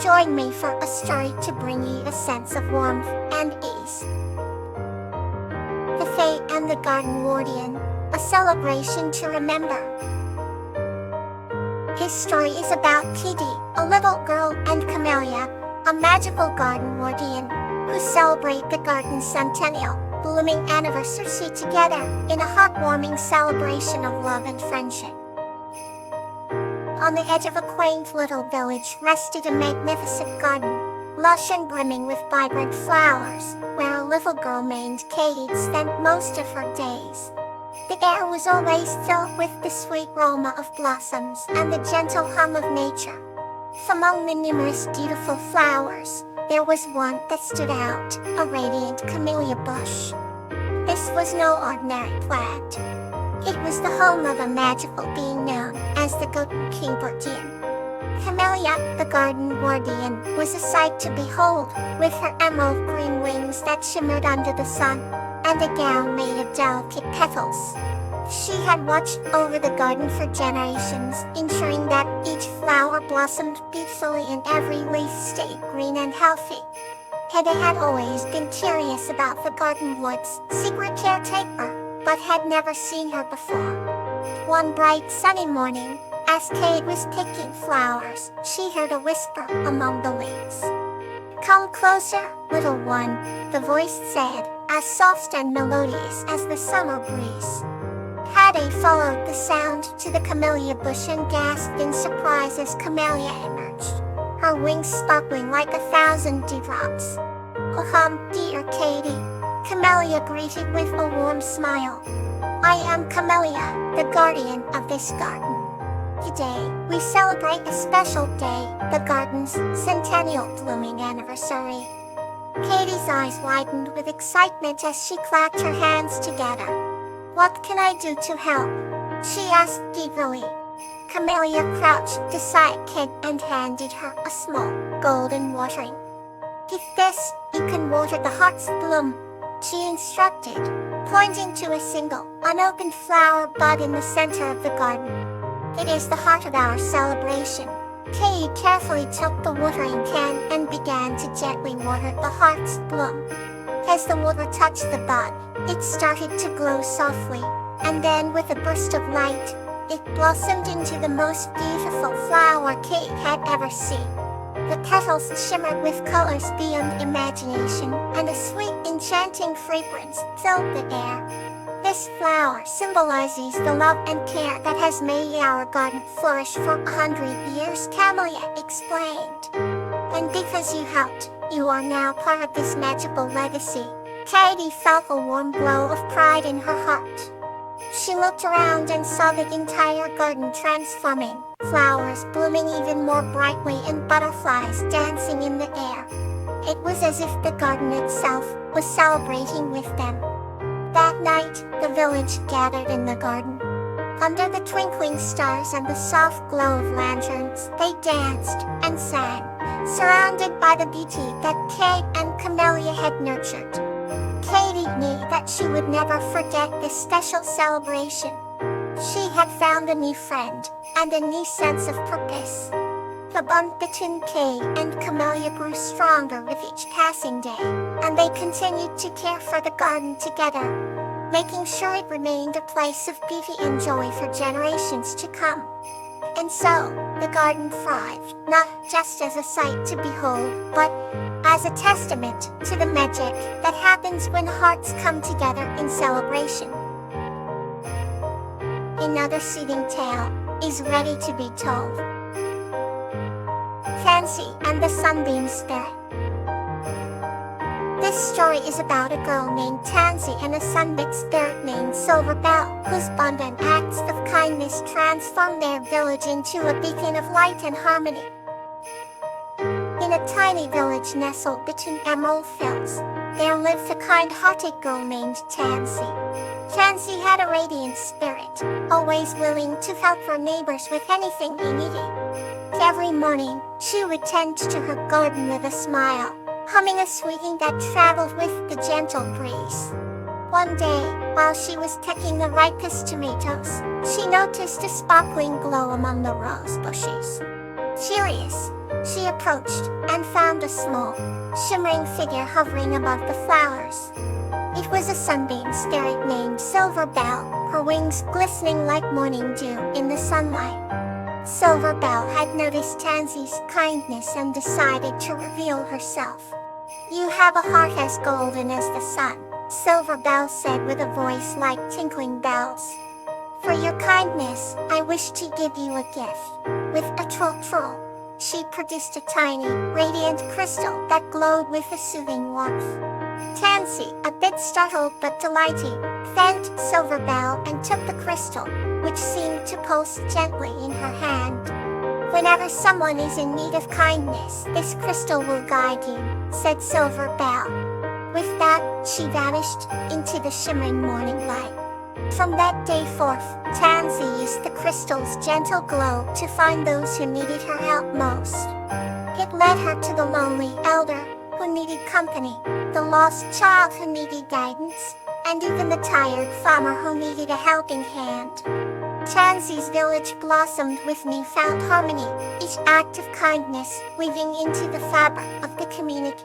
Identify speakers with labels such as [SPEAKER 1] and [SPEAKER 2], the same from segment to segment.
[SPEAKER 1] Join me for a story to bring you a sense of warmth and ease. The Fae and the Garden Wardian, a celebration to remember. His story is about Kitty, a little girl, and Camellia, a magical garden wardian, who celebrate the garden's centennial, blooming anniversary together in a heartwarming celebration of love and friendship. On the edge of a quaint little village rested a magnificent garden, lush and brimming with vibrant flowers, where a little girl named Katie spent most of her days. The air was always filled with the sweet aroma of blossoms and the gentle hum of nature. Among the numerous beautiful flowers, there was one that stood out, a radiant camellia bush. This was no ordinary plant. It was the home of a magical being known as the Golden King Guardian. Camellia, the garden guardian, was a sight to behold, with her emerald green wings that shimmered under the sun, and a gown made of delicate petals. She had watched over the garden for generations, ensuring that each flower blossomed beautifully and every leaf stayed green and healthy. Hede had always been curious about the garden ward's secret caretaker, but had never seen her before. One bright sunny morning, as Kate was picking flowers, she heard a whisper among the leaves. "Come closer, little one," the voice said, as soft and melodious as the summer breeze. Hede followed the sound to the camellia bush and gasped in surprise as Camellia emerged, her wings sparkling like 1,000 dewdrops. "Oh, dear Katie," Camellia greeted with a warm smile. "I am Camellia, the guardian of this garden. Today, we celebrate a special day, the garden's centennial blooming anniversary." Katie's eyes widened with excitement as she clapped her hands together. "What can I do to help?" she asked eagerly. Camellia crouched beside Kate and handed her a small, golden watering. "With this, you can water the heart's bloom," she instructed, pointing to a single, unopened flower bud in the center of the garden. "It is the heart of our celebration." Kate carefully took the watering can and began to gently water the heart's bloom. As the water touched the bud, it started to glow softly, and then with a burst of light, it blossomed into the most beautiful flower Kate had ever seen. The petals shimmered with colors beyond imagination, and a sweet, enchanting fragrance filled the air. "This flower symbolizes the love and care that has made our garden flourish for 100 years," Camellia explained. "And because you helped, you are now part of this magical legacy." Katie felt a warm glow of pride in her heart. She looked around and saw the entire garden transforming, flowers blooming even more brightly and butterflies dancing in the air. It was as if the garden itself was celebrating with them. That night, the village gathered in the garden. Under the twinkling stars and the soft glow of lanterns, they danced and sang, surrounded by the beauty that Kate and Camellia had nurtured. Katie knew that she would never forget this special celebration. She had found a new friend, and a new sense of purpose. The bond between Kate and Camellia grew stronger with each passing day, and they continued to care for the garden together, making sure it remained a place of beauty and joy for generations to come. And so, the garden thrived, not just as a sight to behold, but as a testament to the magic that happens when hearts come together in celebration. Another soothing tale is ready to be told. Tansy and the Sunbeam Spirit. This story is about a girl named Tansy and a sunbeam spirit named Silverbell, whose bond and acts of kindness transformed their village into a beacon of light and harmony. In a tiny village nestled between emerald fields, there lived a kind-hearted girl named Tansy. Tansy had a radiant spirit, always willing to help her neighbors with anything they needed. Every morning, she would tend to her garden with a smile, humming a sweeting that traveled with the gentle breeze. One day, while she was picking the ripest tomatoes, she noticed a sparkling glow among the rose bushes. Curious, She approached and found a small, shimmering figure hovering above the flowers. It was a sunbeam spirit named Silver Bell, her wings glistening like morning dew in the sunlight. Silver Bell had noticed Tansy's kindness and decided to reveal herself. "You have a heart as golden as the sun," Silver Bell said with a voice like tinkling bells. "For your kindness, I wish to give you a gift." With a troll, she produced a tiny, radiant crystal that glowed with a soothing warmth. Tansy, a bit startled but delighted, thanked Silver Bell and took the crystal, which seemed to pulse gently in her hand. "Whenever someone is in need of kindness, this crystal will guide you," said Silver Bell. With that, she vanished into the shimmering morning light. From that day forth, Tansy used the crystal's gentle glow to find those who needed her help most. It led her to the lonely elder who needed company, the lost child who needed guidance, and even the tired farmer who needed a helping hand. Tansy's village blossomed with newfound harmony, each act of kindness weaving into the fabric of the community.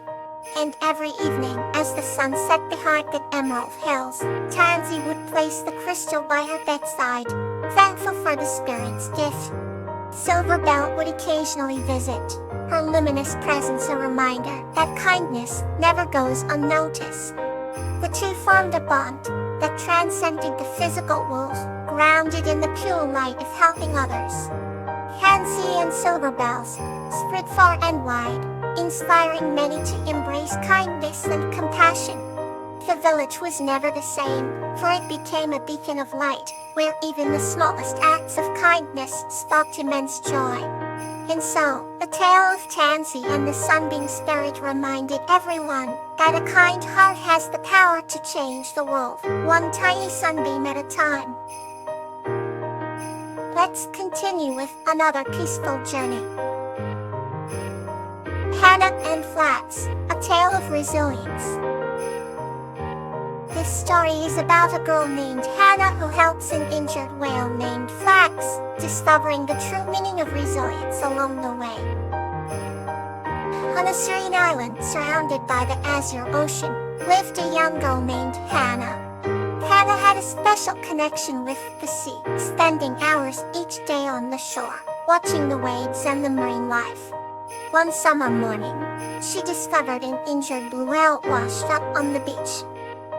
[SPEAKER 1] And every evening, as the sun set behind the emerald hills, Tansy would place the crystal by her bedside, thankful for the spirit's gift. Silver Bell would occasionally visit, her luminous presence a reminder that kindness never goes unnoticed. The two formed a bond that transcended the physical world, grounded in the pure light of helping others. Tansy and Silver Bells spread far and wide, inspiring many to embrace kindness and compassion. The village was never the same, for it became a beacon of light, where even the smallest acts of kindness sparked immense joy. And so, the tale of Tansy and the Sunbeam Spirit reminded everyone that a kind heart has the power to change the world, one tiny sunbeam at a time. Let's continue with another peaceful journey. Hannah and Flax, a tale of resilience. This story is about a girl named Hannah who helps an injured whale named Flax, discovering the true meaning of resilience along the way. On a serene island surrounded by the azure ocean, lived a young girl named Hannah. Hannah had a special connection with the sea, spending hours each day on the shore, watching the waves and the marine life. One summer morning, she discovered an injured blue whale washed up on the beach.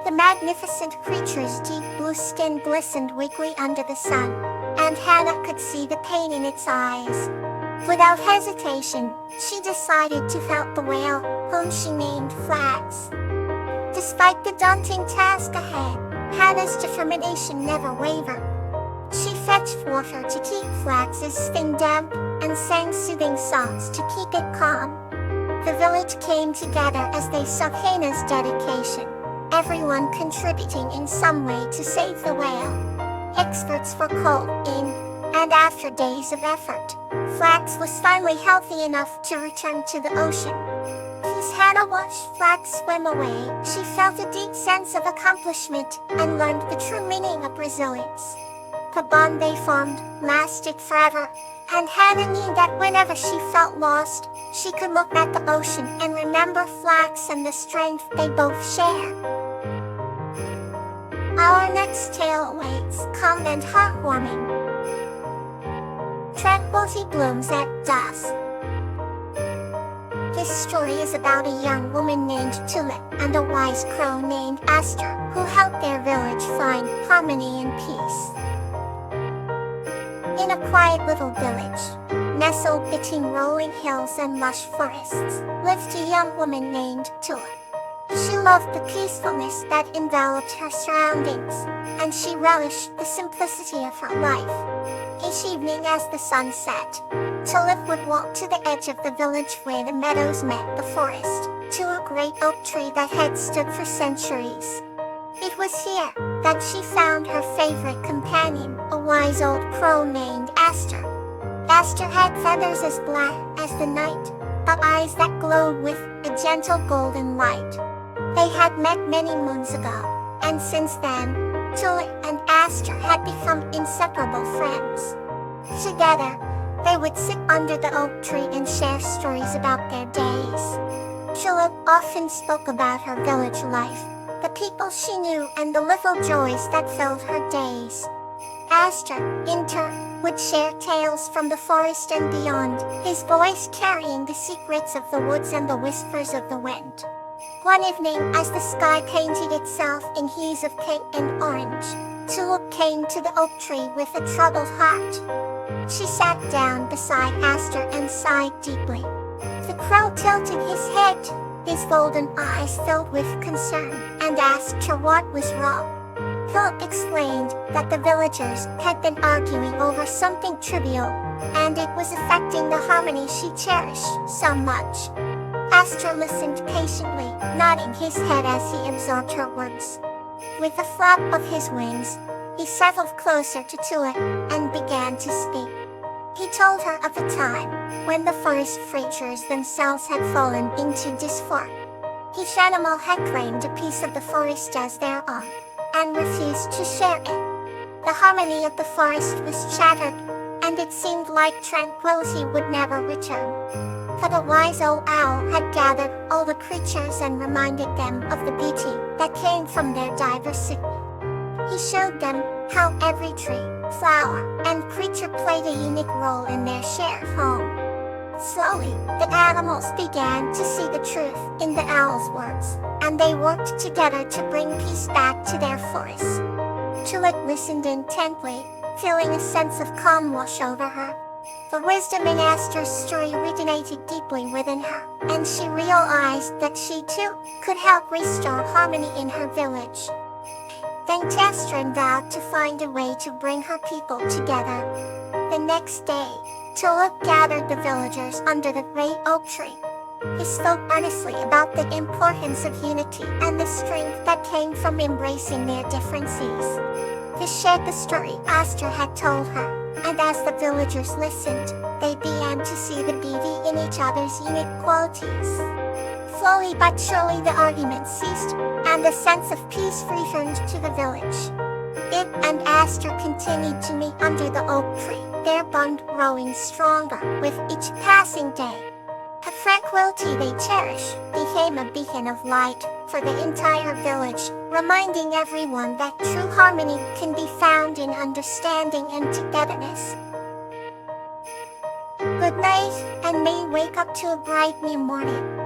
[SPEAKER 1] The magnificent creature's deep blue skin glistened weakly under the sun, and Hannah could see the pain in its eyes. Without hesitation, she decided to help the whale, whom she named Flax. Despite the daunting task ahead, Hannah's determination never wavered. She fetched water to keep Flax's skin damp, and sang soothing songs to keep it calm. The village came together as they saw Hannah's dedication, everyone contributing in some way to save the whale. Experts were called in, and after days of effort, Flax was finally healthy enough to return to the ocean. As Hannah watched Flax swim away, she felt a deep sense of accomplishment and learned the true meaning of resilience. The bond they formed lasted forever, and Hannah knew that whenever she felt lost, she could look at the ocean and remember Flax and the strength they both share. Our next tale awaits, calm and heartwarming. Tranquility blooms at dusk. This story is about a young woman named Tulip and a wise crow named Aster who helped their village find harmony and peace. In a quiet little village, nestled between rolling hills and lush forests, lived a young woman named Tulip. She loved the peacefulness that enveloped her surroundings, and she relished the simplicity of her life. Each evening as the sun set, Tulip would walk to the edge of the village where the meadows met the forest, to a great oak tree that had stood for centuries. It was here that she found her favorite companion, a wise old crow named Aster. Aster had feathers as black as the night, but eyes that glowed with a gentle golden light. They had met many moons ago, and since then, Tulip and Aster had become inseparable friends. Together, They would sit under the oak tree and share stories about their days. Tulip often spoke about her village life, the people she knew and the little joys that filled her days. Aster, in turn, would share tales from the forest and beyond, his voice carrying the secrets of the woods and the whispers of the wind. One evening, as the sky painted itself in hues of pink and orange, Tulip came to the oak tree with a troubled heart. She sat down beside Aster and sighed deeply. The crow tilted his head, his golden eyes filled with concern, and asked her what was wrong. Tulip explained that the villagers had been arguing over something trivial, and it was affecting the harmony she cherished so much. Aster listened patiently, nodding his head as he absorbed her words. With a flap of his wings, he settled closer to Tulip and began to speak. He told her of a time when the forest creatures themselves had fallen into discord. Each animal had claimed a piece of the forest as their own, and refused to share it. The harmony of the forest was shattered, and it seemed like tranquility would never return. But a wise old owl had gathered all the creatures and reminded them of the beauty that came from their diversity. He showed them how every tree, flower, and creature played a unique role in their shared home. Slowly, the animals began to see the truth in the owl's words, and they worked together to bring peace back to their forest. Tulip listened intently, feeling a sense of calm wash over her. The wisdom in Aster's story resonated deeply within her, and she realized that she too could help restore harmony in her village. Then Aster vowed to find a way to bring her people together. The next day, Tulip gathered the villagers under the great oak tree. He spoke earnestly about the importance of unity and the strength that came from embracing their differences. He shared the story Aster had told her, and as the villagers listened, they began to see the beauty in each other's unique qualities. Slowly but surely the argument ceased, and a sense of peace returned to the village. It and Aster continued to meet under the oak tree, their bond growing stronger with each passing day. The tranquility they cherished became a beacon of light for the entire village, reminding everyone that true harmony can be found in understanding and togetherness. Good night, and may you wake up to a bright new morning.